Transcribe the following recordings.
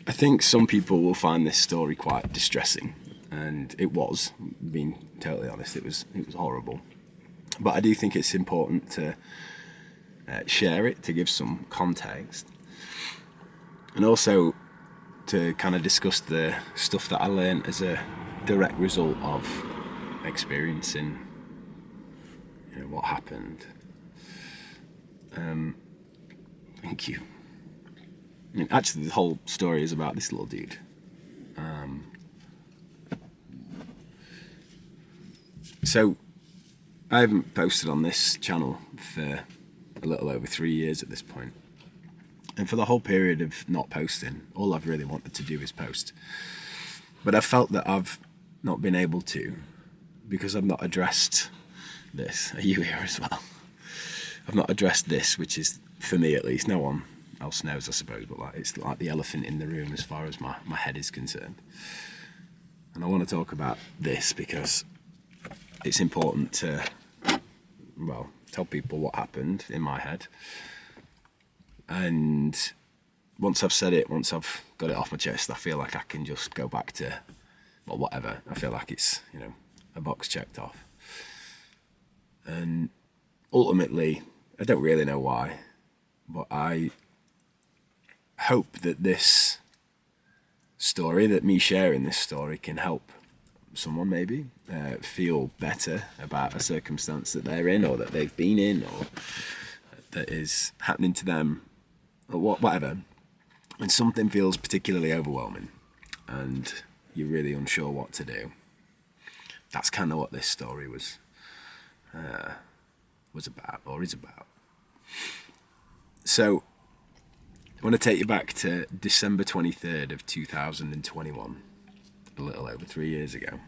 I think some people will find this story quite distressing, and it was, being totally honest, it was horrible. But I do think it's important to share it, to give some context, and also to kind of discuss the stuff that I learned as a direct result of experiencing, what happened. Thank you. I mean, actually, the whole story is about this little dude. So, I haven't posted on this channel for a little over 3 years at this point. And for the whole period of not posting, all I've really wanted to do is post. But I felt that I've not been able to, because I've not addressed this. Are you here as well? I've not addressed this, which is, for me at least, no one else knows, I suppose, but it's like the elephant in the room as far as my head is concerned. And I want to talk about this because it's important to, tell people what happened in my head. And once I've said it, once I've got it off my chest, I feel like I can just go back to, whatever. I feel like it's, a box checked off. And ultimately, I don't really know why, but I hope that this story, that me sharing this story, can help someone maybe feel better about a circumstance that they're in, or that they've been in, or that is happening to them, or whatever. When something feels particularly overwhelming and you're really unsure what to do, that's kind of what this story was about, or is about. So I want to take you back to December 23rd of 2021, a little over 3 years ago.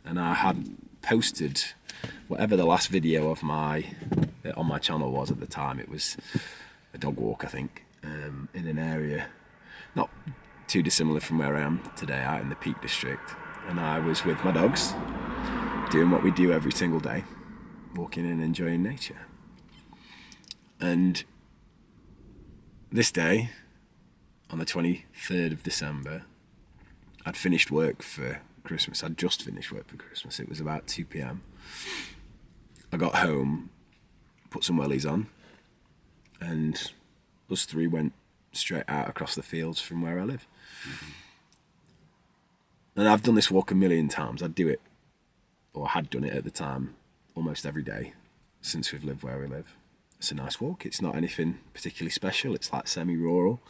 And I had posted whatever the last video of on my channel was at the time. It was a dog walk, I think, in an area not too dissimilar from where I am today, out in the Peak District. And I was with my dogs, doing what we do every single day, walking and enjoying nature. And this day, on the 23rd of December, I'd finished work for Christmas. I'd just finished work for Christmas. It was about 2 p.m. I got home, put some wellies on, and us three went straight out across the fields from where I live. Mm-hmm. And I've done this walk a million times. I'd do it, or had done it at the time, almost every day since we've lived where we live. It's a nice walk. It's not anything particularly special. It's like semi-rural.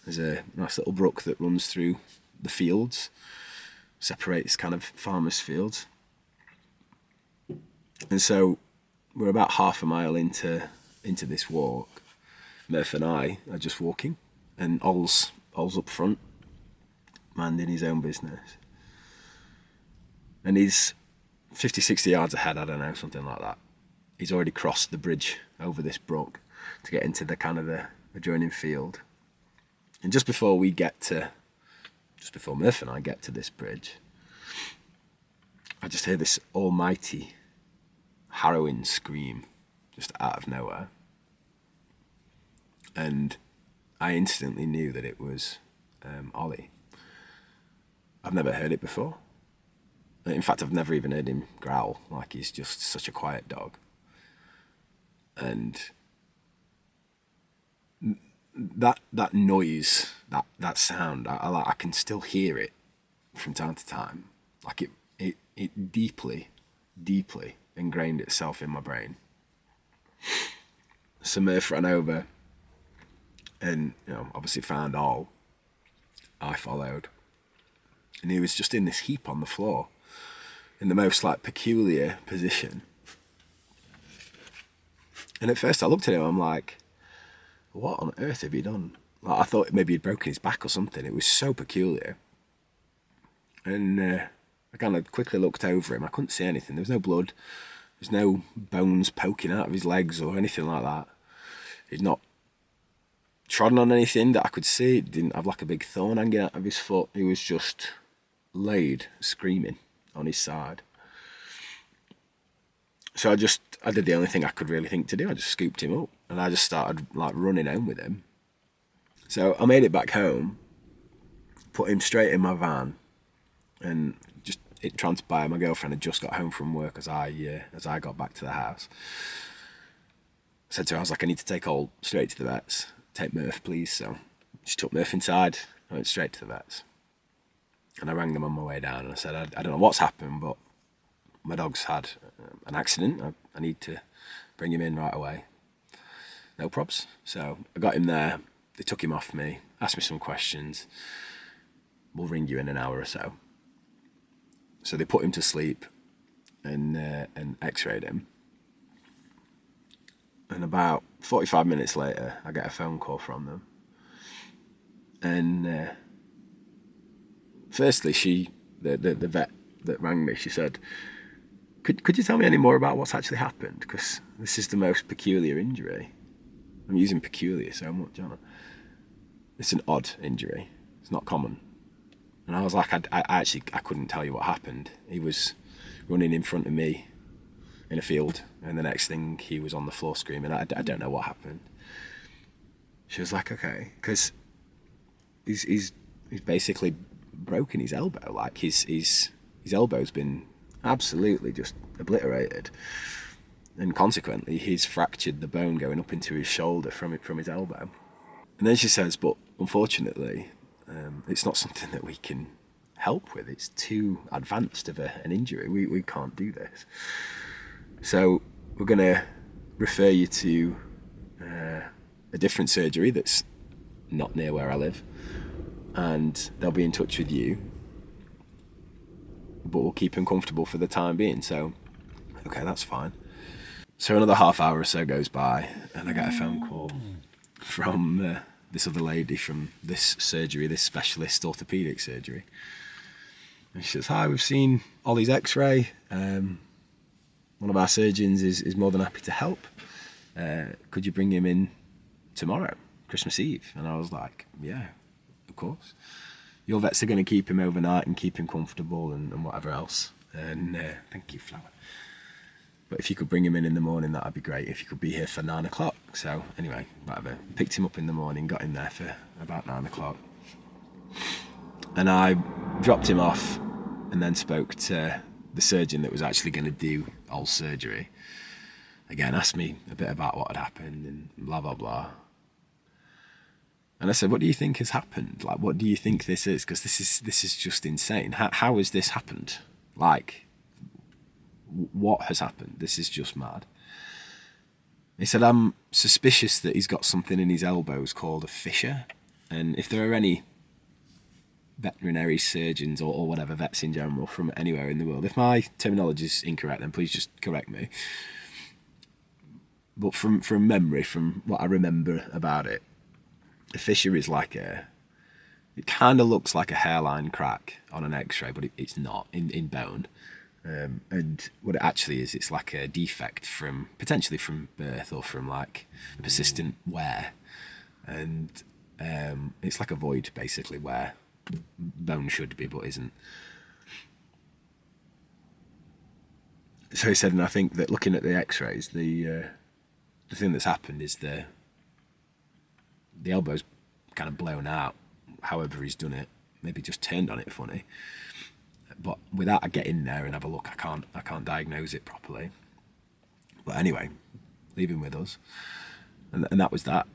There's a nice little brook that runs through the fields, separates kind of farmers' fields. And so we're about half a mile into this walk. Murph and I are just walking, and Ol's up front, minding his own business. And he's 50, 60 yards ahead, I don't know, something like that. He's already crossed the bridge over this brook to get into the kind of the adjoining field. And just before Murph and I get to this bridge, I just hear this almighty, harrowing scream just out of nowhere. And I instantly knew that it was Ollie. I've never heard it before. In fact, I've never even heard him growl. Like, he's just such a quiet dog. And that noise, that sound, I can still hear it from time to time. Like it deeply, deeply ingrained itself in my brain. So Murph ran over and, obviously found Ol. I followed. And he was just in this heap on the floor, in the most peculiar position. And at first I looked at him, I'm like, what on earth have you done? I thought maybe he'd broken his back or something. It was so peculiar. And I kind of quickly looked over him. I couldn't see anything. There was no blood. There's no bones poking out of his legs or anything like that. He'd not trodden on anything that I could see. He didn't have a big thorn hanging out of his foot. He was just laid, screaming on his side. So I did the only thing I could really think to do. I just scooped him up and I just started running home with him. So I made it back home, put him straight in my van, and just it transpired my girlfriend had just got home from work as I got back to the house. I said to her, I was like, I need to take Ol straight to the vets. Take Murph, please. So she took Murph inside. I went straight to the vets. And I rang them on my way down and I said, I don't know what's happened, but my dog's had an accident. I need to bring him in right away. No probs. So I got him there. They took him off me, asked me some questions. We'll ring you in an hour or so. So they put him to sleep and x-rayed him. And about 45 minutes later, I get a phone call from them. And firstly, the vet that rang me, she said, could you tell me any more about what's actually happened? Because this is the most peculiar injury. I'm using peculiar so much, aren't I? It's an odd injury. It's not common. And I was like, I couldn't tell you what happened. He was running in front of me in a field, and the next thing he was on the floor screaming. I don't know what happened. She was like, okay, because he's basically broken his elbow. Like his elbow's been absolutely just obliterated, and consequently he's fractured the bone going up into his shoulder from his elbow. And then she says, but unfortunately, it's not something that we can help with. It's too advanced of an injury. We can't do this. So we're going to refer you to a different surgery that's not near where I live, and they'll be in touch with you, but we'll keep him comfortable for the time being. So, okay, that's fine. So another half hour or so goes by, and I get a phone call from this other lady from this surgery, this specialist orthopaedic surgery. And she says, hi, we've seen Ollie's x-ray. One of our surgeons is more than happy to help. Could you bring him in tomorrow, Christmas Eve? And I was like, yeah, of course. Your vets are going to keep him overnight and keep him comfortable and whatever else. And thank you, Flower. But if you could bring him in the morning, that'd be great. If you could be here for 9 o'clock. So anyway, whatever. Picked him up in the morning, got him there for about 9 o'clock. And I dropped him off and then spoke to the surgeon that was actually going to do all surgery. Again, asked me a bit about what had happened and blah, blah, blah. And I said, what do you think has happened? Like, what do you think this is? Because this is just insane. How has this happened? Like, what has happened? This is just mad. He said, I'm suspicious that he's got something in his elbows called a fissure. And if there are any veterinary surgeons or whatever, vets in general from anywhere in the world, if my terminology is incorrect, then please just correct me. But from memory, from what I remember about it, a fissure is like it kind of looks like a hairline crack on an x-ray, but it's not in bone. And what it actually is, it's like a defect potentially from birth or from like persistent wear. And it's like a void basically where bone should be but isn't. So he said, and I think that looking at the x-rays, the thing that's happened is the elbow's kind of blown out. However he's done it, maybe just turned on it funny. But without I get in there and have a look, I can't diagnose it properly. But anyway, leave him with us, and that was that.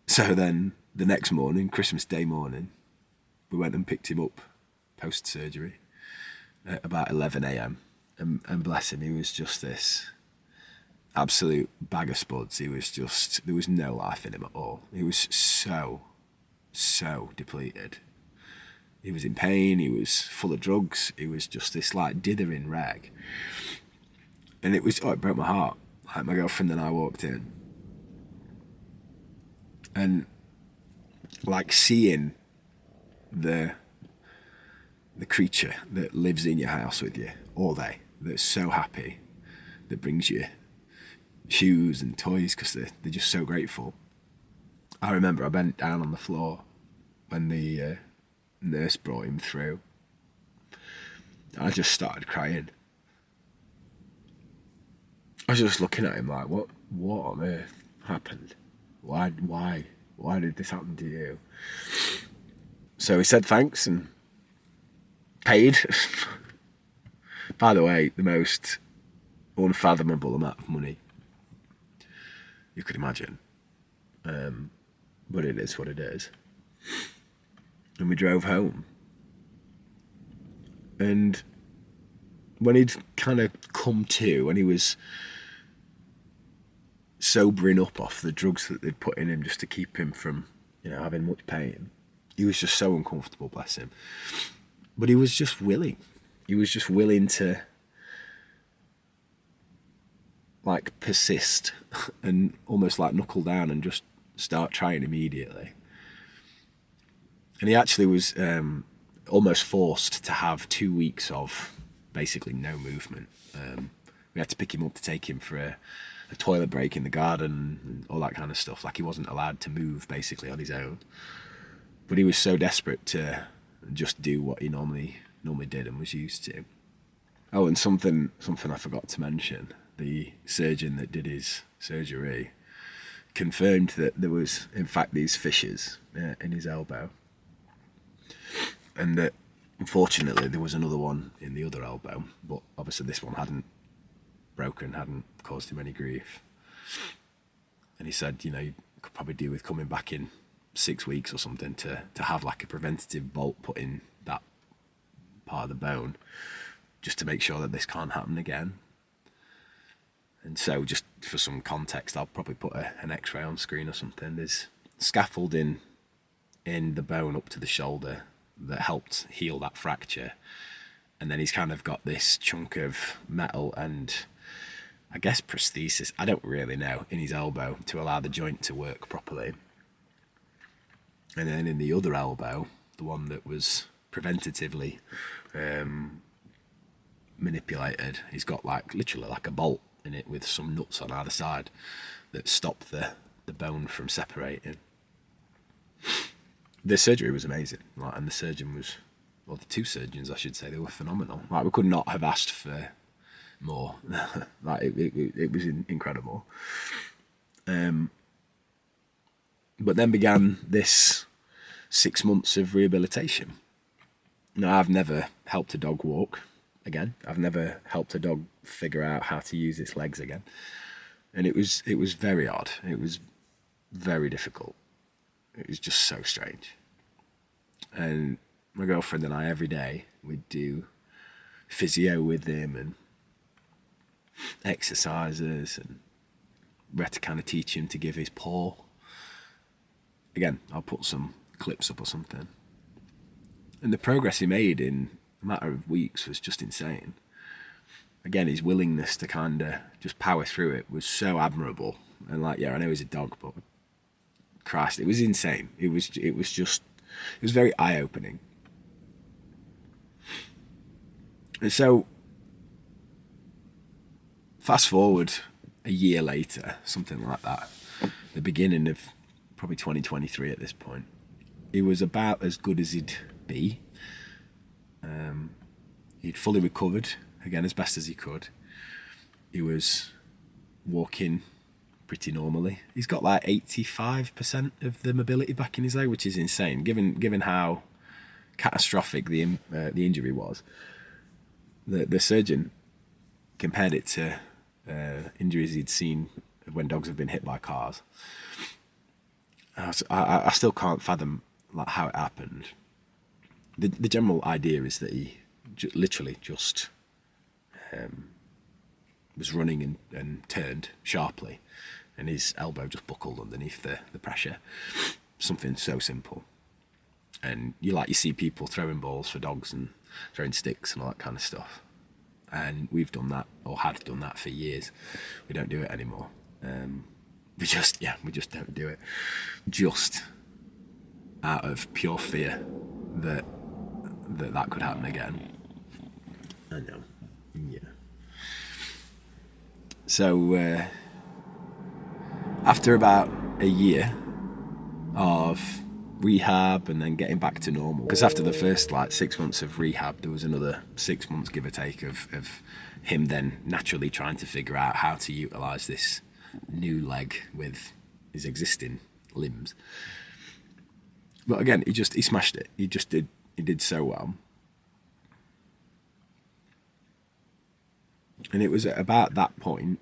So then the next morning, Christmas Day morning, we went and picked him up post surgery at about 11 a.m. And bless him, he was just this absolute bag of spuds. He was just, there was no life in him at all. He was so depleted. He was in pain, he was full of drugs, he was just this like dithering rag. And it broke my heart. Like my girlfriend and I walked in, and like seeing the creature that lives in your house with you all day, that's so happy, that brings you shoes and toys because they're just so grateful. I remember I bent down on the floor when the nurse brought him through. I just started crying. I was just looking at him like, what on earth happened? Why did this happen to you? So So he said thanks and paid. By the way, the most unfathomable amount of money you could imagine. But it is what it is. And we drove home. And when he'd kind of come to, and he was sobering up off the drugs that they'd put in him just to keep him from, having much pain, he was just so uncomfortable, bless him. But he was just willing. He was just willing to, like, persist and almost like knuckle down and just start trying immediately. And he actually was almost forced to have 2 weeks of basically no movement. We had to pick him up to take him for a toilet break in the garden and all that kind of stuff. Like, he wasn't allowed to move basically on his own. But he was so desperate to just do what he normally did and was used to. Oh, and something I forgot to mention. The surgeon that did his surgery confirmed that there was, in fact, these fissures in his elbow. And that, unfortunately, there was another one in the other elbow. But obviously this one hadn't broken, hadn't caused him any grief. And he said, you could probably do with coming back in 6 weeks or something to have like a preventative bolt put in that part of the bone, just to make sure that this can't happen again. And so, just for some context, I'll probably put an x-ray on screen or something. There's scaffolding in the bone up to the shoulder that helped heal that fracture. And then he's kind of got this chunk of metal and, I guess, prosthesis, I don't really know, in his elbow to allow the joint to work properly. And then in the other elbow, the one that was preventatively manipulated, he's got literally like a bolt in it with some nuts on either side that stop the bone from separating. The surgery was amazing, and the surgeon was, well, the two surgeons, I should say, they were phenomenal. We could not have asked for more. It was incredible. But then began this 6 months of rehabilitation. Now, I've never helped a dog walk again. I've never helped a dog figure out how to use its legs again. And it was very odd. It was very difficult. It was just so strange. And my girlfriend and I, every day, we'd do physio with him and exercises, and we had to kind of teach him to give his paw. Again, I'll put some clips up or something. And the progress he made in a matter of weeks was just insane. Again, his willingness to kind of just power through it was so admirable. And I know he's a dog, but Christ, it was insane. It was very eye-opening. And so, fast forward a year later, something like that, the beginning of probably 2023 at this point, he was about as good as he'd be. He'd fully recovered, again, as best as he could. He was walking pretty normally. He's got 85% of the mobility back in his leg, which is insane, given how catastrophic the injury was. The surgeon compared it to injuries he'd seen when dogs have been hit by cars. I still can't fathom how it happened. The general idea is that he literally just was running and turned sharply, and his elbow just buckled underneath the pressure. Something so simple. And you see people throwing balls for dogs and throwing sticks and all that kind of stuff. And we've done that, or had done that, for years. We don't do it anymore. We just don't do it. Just out of pure fear that could happen again. I know. Yeah. So after about a year of rehab and then getting back to normal, because after the first 6 months of rehab, there was another 6 months, give or take, of him then naturally trying to figure out how to utilise this new leg with his existing limbs. But again, he smashed it. He did so well. And it was at about that point,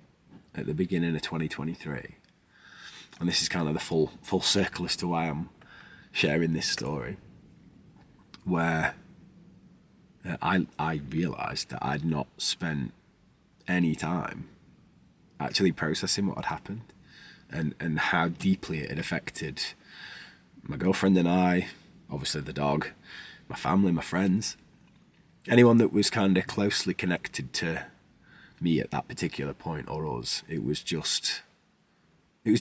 at the beginning of 2023, and this is kind of the full circle as to why I'm sharing this story, where I realised that I'd not spent any time actually processing what had happened, and how deeply it had affected my girlfriend and I, obviously the dog, my family, my friends, anyone that was kind of closely connected to me at that particular point, or us. It was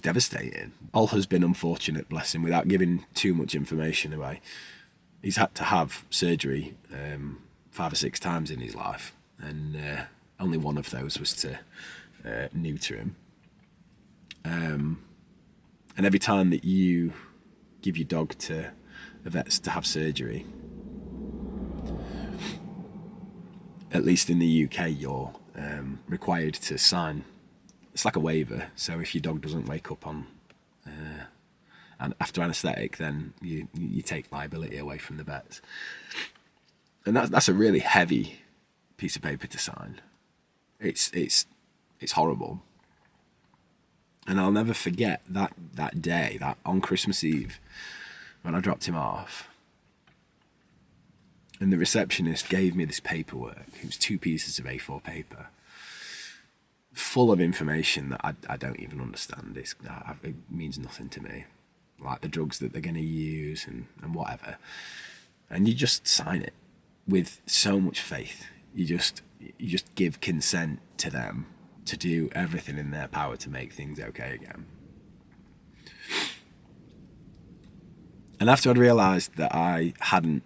devastating. Ol has been unfortunate, bless him, without giving too much information away. He's had to have surgery 5 or 6 times in his life, and only one of those was to neuter him. And every time that you give your dog to the vets to have surgery, at least in the UK, you're required to sign. It's like a waiver. So if your dog doesn't wake up on and after anaesthetic, then you take liability away from the vets. And that's a really heavy piece of paper to sign. It's horrible. And I'll never forget that day, that on Christmas Eve, when I dropped him off. And the receptionist gave me this paperwork. It was 2 pieces of A4 paper, full of information that I don't even understand. It means nothing to me, like the drugs that they're going to use and whatever. And you just sign it with so much faith. You just give consent to them to do everything in their power to make things okay again. And after I'd realised that I hadn't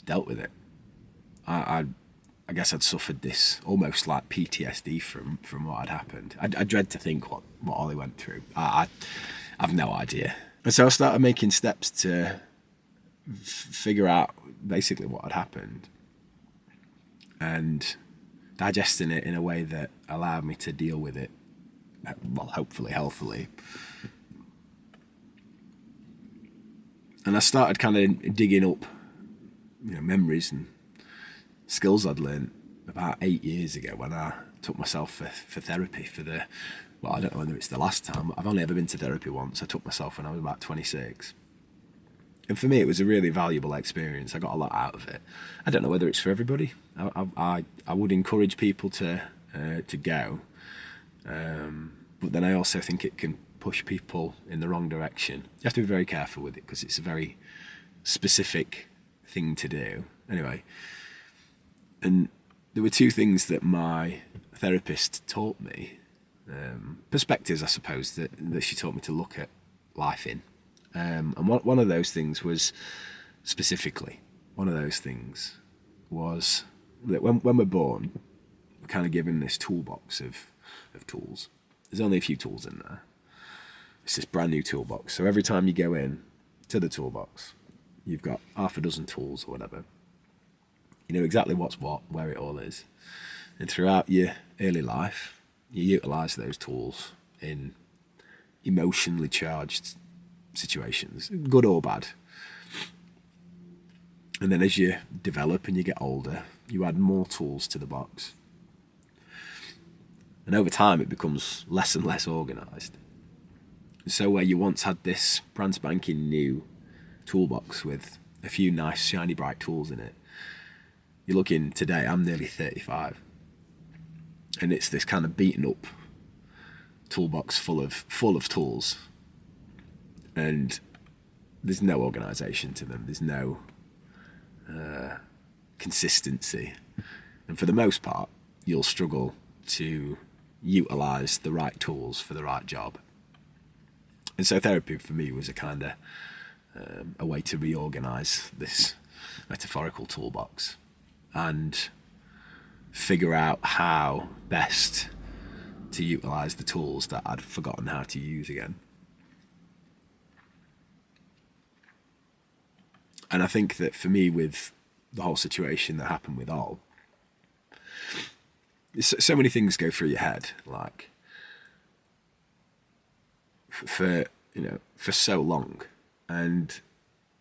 dealt with it, I guess I'd suffered this almost like PTSD from what had happened. I dread to think what Ollie went through. I've no idea. And so I started making steps to figure out basically what had happened and digesting it in a way that allowed me to deal with it, well, hopefully healthily. And I started kind of digging up, memories and skills I'd learned about 8 years ago when I took myself for therapy I don't know whether it's the last time. I've only ever been to therapy once. I took myself when I was about 26. And for me, it was a really valuable experience. I got a lot out of it. I don't know whether it's for everybody. I would encourage people to go. But then I also think it can push people in the wrong direction. You have to be very careful with it because it's a very specific thing to do. Anyway, and there were 2 things that my therapist taught me, perspectives, I suppose, that she taught me to look at life in. And one of those things was, specifically, that when we're born, we're kind of given this toolbox of tools. There's only a few tools in there. It's this brand new toolbox. So every time you go in to the toolbox, you've got half a dozen tools or whatever. You know exactly what's what, where it all is. And throughout your early life, you utilise those tools in emotionally charged situations, good or bad. And then as you develop and you get older, you add more tools to the box. And over time, it becomes less and less organised. So where you once had this brand spanking new toolbox with a few nice, shiny, bright tools in it, you're looking today, I'm nearly 35. And it's this kind of beaten up toolbox full of tools. And there's no organisation to them. There's no consistency. And for the most part, you'll struggle to utilise the right tools for the right job. And so therapy for me was a kind of a way to reorganise this metaphorical toolbox and figure out how best to utilise the tools that I'd forgotten how to use again. And I think that for me, with the whole situation that happened with Ol, so many things go through your head, like for so long, and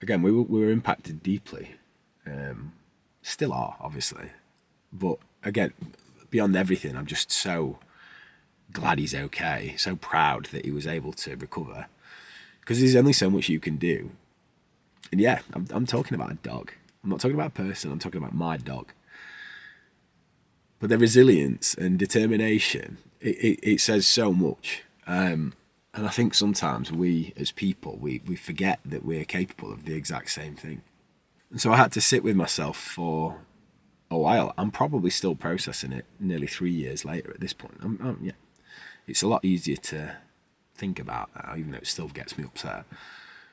again, we were impacted deeply. Still are, obviously. But again, beyond everything, I'm just so glad he's okay, so proud that he was able to recover. Because there's only so much you can do. And yeah, I'm talking about a dog. I'm not talking about a person, I'm talking about my dog. But their resilience and determination, it says so much. And I think sometimes we, as people, we forget that we're capable of the exact same thing. And so I had to sit with myself for a while. I'm probably still processing it nearly 3 years later at this point. Yeah, it's a lot easier to think about now, even though it still gets me upset.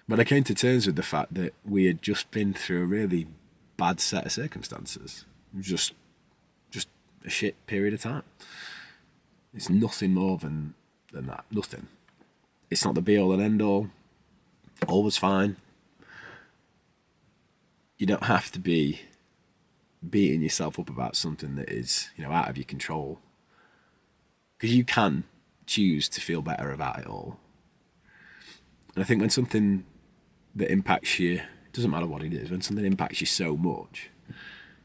But I came to terms with the fact that we had just been through a really bad set of circumstances. Just a shit period of time. It's nothing more than that. Nothing. It's not the be all and end all. All was fine. You don't have to be beating yourself up about something that is, out of your control. Because you can choose to feel better about it all. And I think when something that impacts you, it doesn't matter what it is, when something impacts you so much,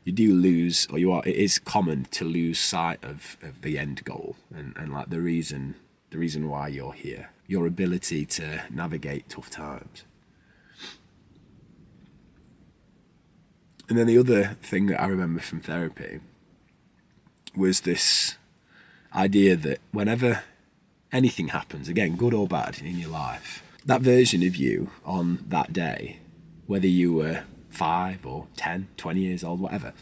you do lose, it is common to lose sight of the end goal and like the reason why you're here, your ability to navigate tough times. And then the other thing that I remember from therapy was this idea that whenever anything happens, again, good or bad in your life, that version of you on that day, whether you were 5 or 10, 20 years old, whatever,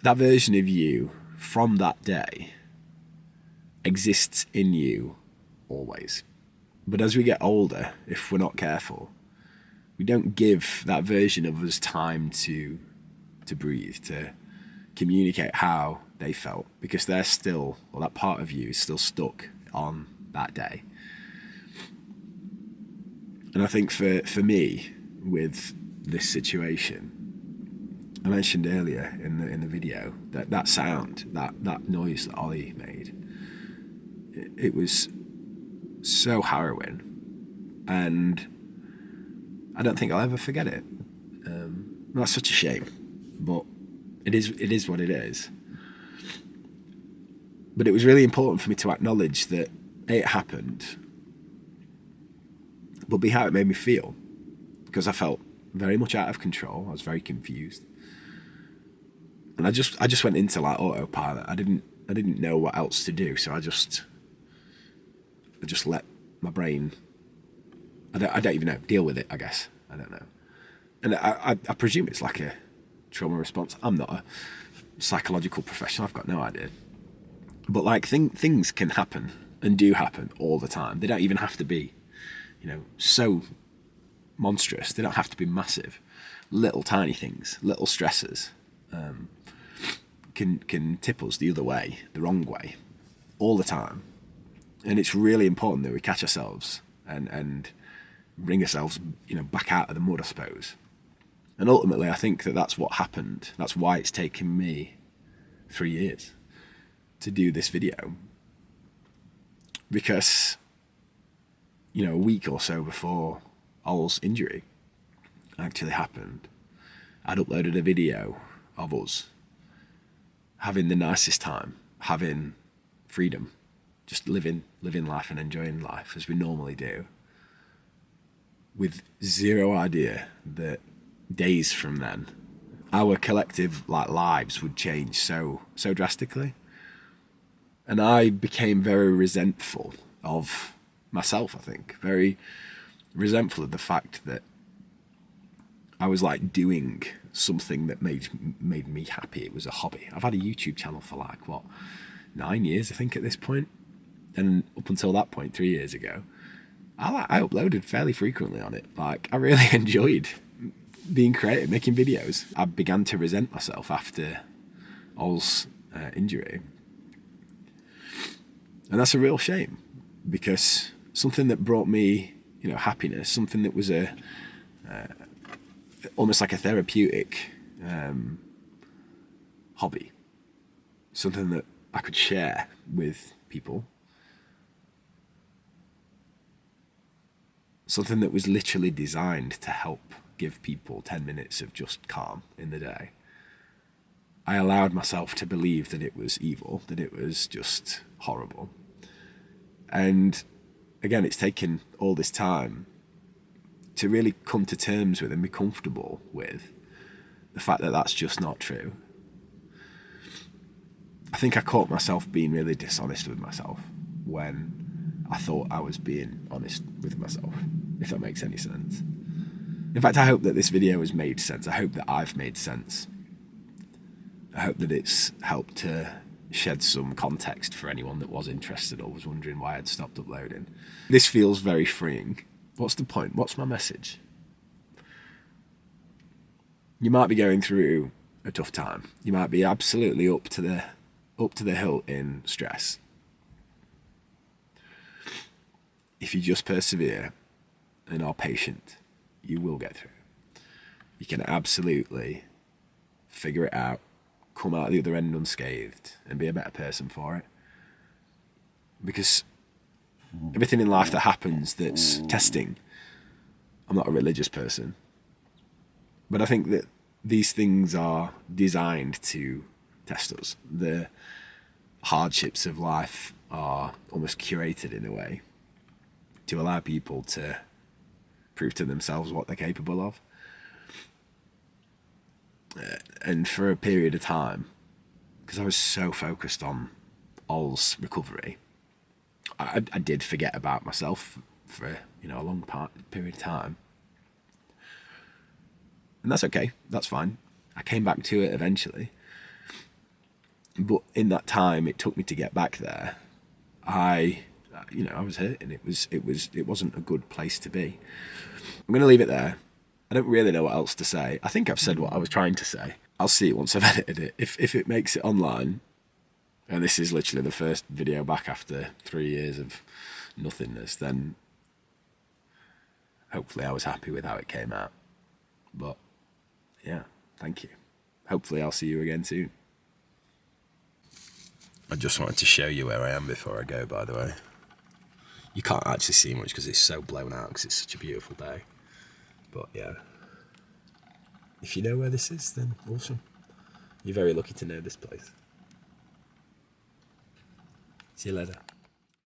that version of you from that day exists in you always. But as we get older, if we're not careful, we don't give that version of us time to breathe, to communicate how they felt, because they're still, or that part of you is still stuck on that day. And I think for me, with this situation, I mentioned earlier in the video that sound, that noise that Ollie made, it was so harrowing, and I don't think I'll ever forget it. That's such a shame, but it is what it is. But it was really important for me to acknowledge that it happened, but be how it made me feel, because I felt very much out of control. I was very confused, and I just went into like autopilot. I didn't know what else to do, so I just let my brain. I don't even know, deal with it. I guess I don't know, and I presume it's like a trauma response. I'm not a psychological professional. I've got no idea, but like things can happen and do happen all the time. They don't even have to be, so monstrous. They don't have to be massive. Little tiny things, little stresses, can tip us the other way, the wrong way, all the time. And it's really important that we catch ourselves and bring ourselves, back out of the mud, I suppose. And ultimately, I think that's what happened. That's why it's taken me 3 years to do this video. Because, a week or so before Ol's injury actually happened, I'd uploaded a video of us having the nicest time, having freedom, just living life and enjoying life as we normally do, with zero idea that days from then our collective lives would change so drastically. And I became very resentful of myself, I think, very resentful of the fact that I was doing something that made me happy. It was a hobby. I've had a YouTube channel for 9 years, I think, at this point. And up until that point, 3 years ago, I uploaded fairly frequently on it. I really enjoyed being creative, making videos. I began to resent myself after Ol's injury. And that's a real shame, because something that brought me, happiness, something that was almost like a therapeutic hobby, something that I could share with people, something that was literally designed to help give people 10 minutes of just calm in the day, I allowed myself to believe that it was evil, that it was just horrible. And again, it's taken all this time to really come to terms with and be comfortable with the fact that that's just not true. I think I caught myself being really dishonest with myself when I thought I was being honest with myself, if that makes any sense. In fact, I hope that this video has made sense. I hope that I've made sense. I hope that it's helped to shed some context for anyone that was interested or was wondering why I'd stopped uploading. This feels very freeing. What's the point? What's my message? You might be going through a tough time. You might be absolutely up to the hilt in stress. If you just persevere and are patient, you will get through. You can absolutely figure it out, come out the other end unscathed, and be a better person for it. Because everything in life that happens that's testing, I'm not a religious person, but I think that these things are designed to test us. The hardships of life are almost curated in a way to allow people to prove to themselves what they're capable of. And for a period of time, because I was so focused on Ol's recovery, I did forget about myself for a long period of time. And that's okay, that's fine. I came back to it eventually. But in that time it took me to get back there, I was hurting. It wasn't a good place to be. I'm going to leave it there. I don't really know what else to say. I think I've said what I was trying to say. I'll see it once I've edited it. If it makes it online, and this is literally the first video back after 3 years of nothingness, then hopefully I was happy with how it came out. But yeah, thank you. Hopefully I'll see you again soon. I just wanted to show you where I am before I go, by the way. You can't actually see much because it's so blown out because it's such a beautiful day. But yeah, if you know where this is, then awesome. You're very lucky to know this place. See you later.